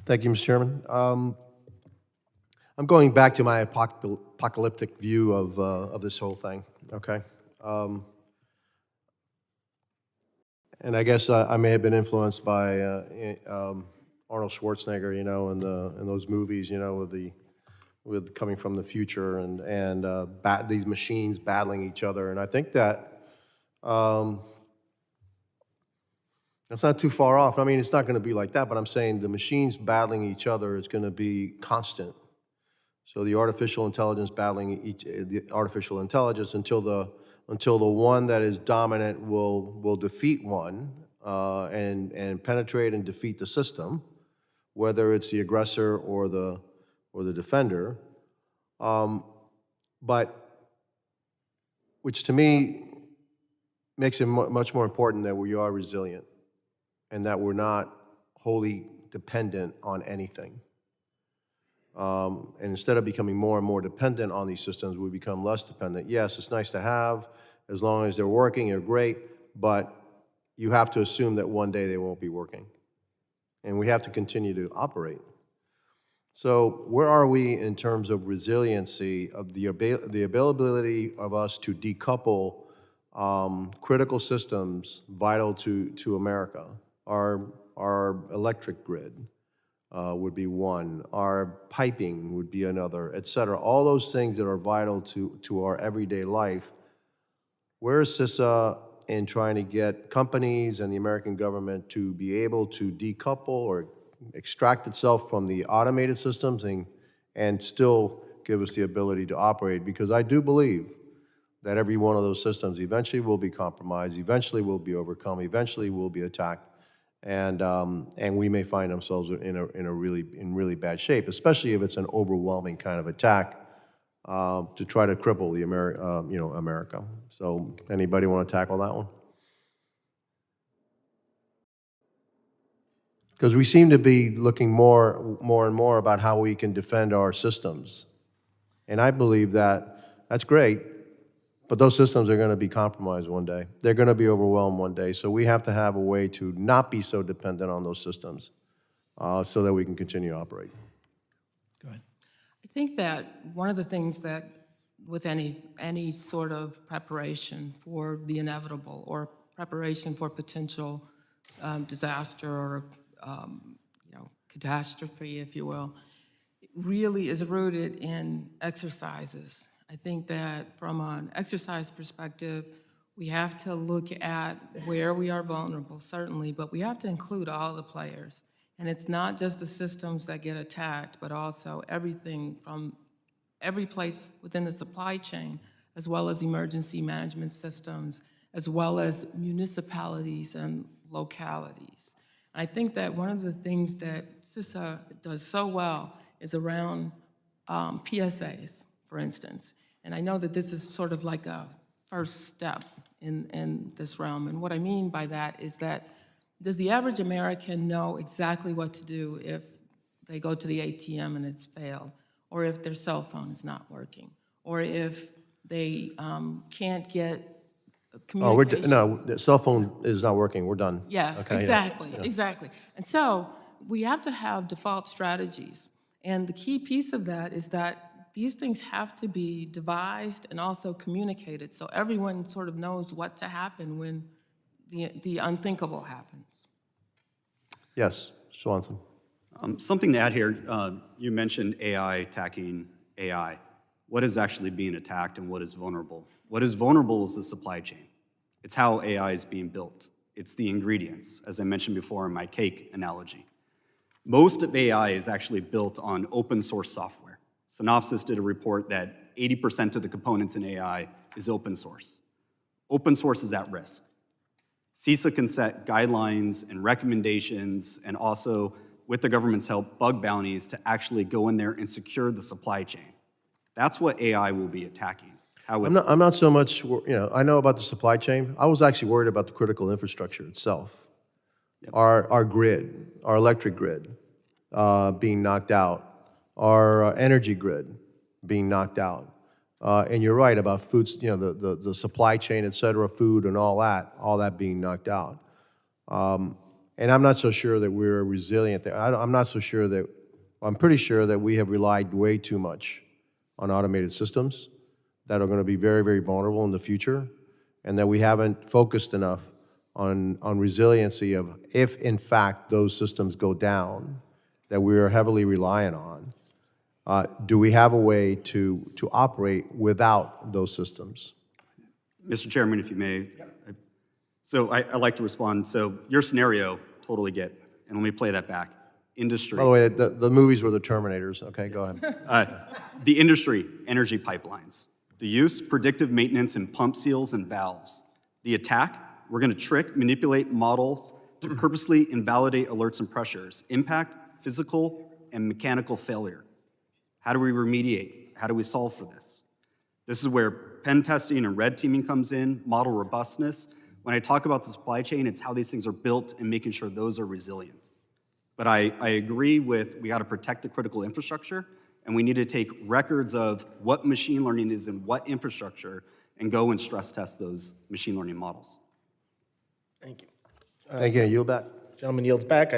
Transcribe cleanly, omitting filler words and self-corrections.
Thank you, Mr. Chairman. I'm going back to my apocalyptic view of this whole thing, okay? And I guess I may have been influenced by Arnold Schwarzenegger, in those movies, with coming from the future and these machines battling each other. And I think that it's not too far off. I mean, it's not going to be like that, but I'm saying the machines battling each other is going to be constant. So the artificial intelligence battling the artificial intelligence until the one that is dominant will defeat one and penetrate and defeat the system, whether it's the aggressor or the defender. But which to me makes it much more important that we are resilient and that we're not wholly dependent on anything. And instead of becoming more and more dependent on these systems, we become less dependent. Yes, it's nice to have, as long as they're working, they're great, but you have to assume that one day they won't be working. And we have to continue to operate. So where are we in terms of resiliency, of the availability of us to decouple critical systems vital to America? Our electric grid would be one, our piping would be another, et cetera. All those things that are vital to our everyday life. Where is CISA in trying to get companies and the American government to be able to decouple or extract itself from the automated systems and still give us the ability to operate? Because I do believe that every one of those systems eventually will be compromised, eventually will be overcome, eventually will be attacked, and we may find ourselves in really bad shape, especially if it's an overwhelming kind of attack to try to cripple the America. So, anybody want to tackle that one? Because we seem to be looking more and more about how we can defend our systems, and I believe that that's great. But those systems are going to be compromised one day. They're going to be overwhelmed one day. So we have to have a way to not be so dependent on those systems so that we can continue to operate. Go ahead. I think that one of the things that with any sort of preparation for the inevitable or preparation for potential disaster or catastrophe, if you will, really is rooted in exercises. I think that from an exercise perspective, we have to look at where we are vulnerable, certainly, but we have to include all the players. And it's not just the systems that get attacked, but also everything from every place within the supply chain, as well as emergency management systems, as well as municipalities and localities. I think that one of the things that CISA does so well is around PSAs, for instance. And I know that this is sort of like a first step in this realm. And what I mean by that is that does the average American know exactly what to do if they go to the ATM and it's failed, or if their cell phone is not working, or if they can't get communications? No, the cell phone is not working. We're done. Yeah, okay, exactly, yeah. exactly. And so we have to have default strategies. And the key piece of that is that these things have to be devised and also communicated so everyone sort of knows what to happen when the unthinkable happens. Yes, Swanson. Something to add here, you mentioned AI attacking AI. What is actually being attacked and what is vulnerable? What is vulnerable is the supply chain. It's how AI is being built. It's the ingredients, as I mentioned before in my cake analogy. Most of AI is actually built on open source software. Synopsys did a report that 80% of the components in AI is open source. Open source is at risk. CISA can set guidelines and recommendations and also, with the government's help, bug bounties to actually go in there and secure the supply chain. That's what AI will be attacking. I'm not so much, I know about the supply chain. I was actually worried about the critical infrastructure itself. Yep. Our grid, our electric grid being knocked out, our energy grid being knocked out. And you're right about foods, the supply chain, et cetera, food and all that being knocked out. And I'm not so sure that we're resilient there. I'm not so sure that, I'm pretty sure that we have relied way too much on automated systems that are going to be very, very vulnerable in the future, and that we haven't focused enough on resiliency of if, in fact, those systems go down that we are heavily reliant on. Do we have a way to operate without those systems? Mr. Chairman, if you may. So I'd like to respond. So your scenario, totally get, and let me play that back. Industry. By the way, the movies were the Terminators. Okay, go ahead. The industry, energy pipelines. The use, predictive maintenance, and pump seals and valves. The attack, we're going to trick, manipulate models to purposely invalidate alerts and pressures. Impact, physical and mechanical failure. How do we remediate? How do we solve for this? This is where pen testing and red teaming comes in, model robustness. When I talk about the supply chain, it's how these things are built and making sure those are resilient. But I agree with, we got to protect the critical infrastructure, and we need to take records of what machine learning is in what infrastructure and go and stress test those machine learning models. Thank you. Thank you. Yield back. Gentleman yields back.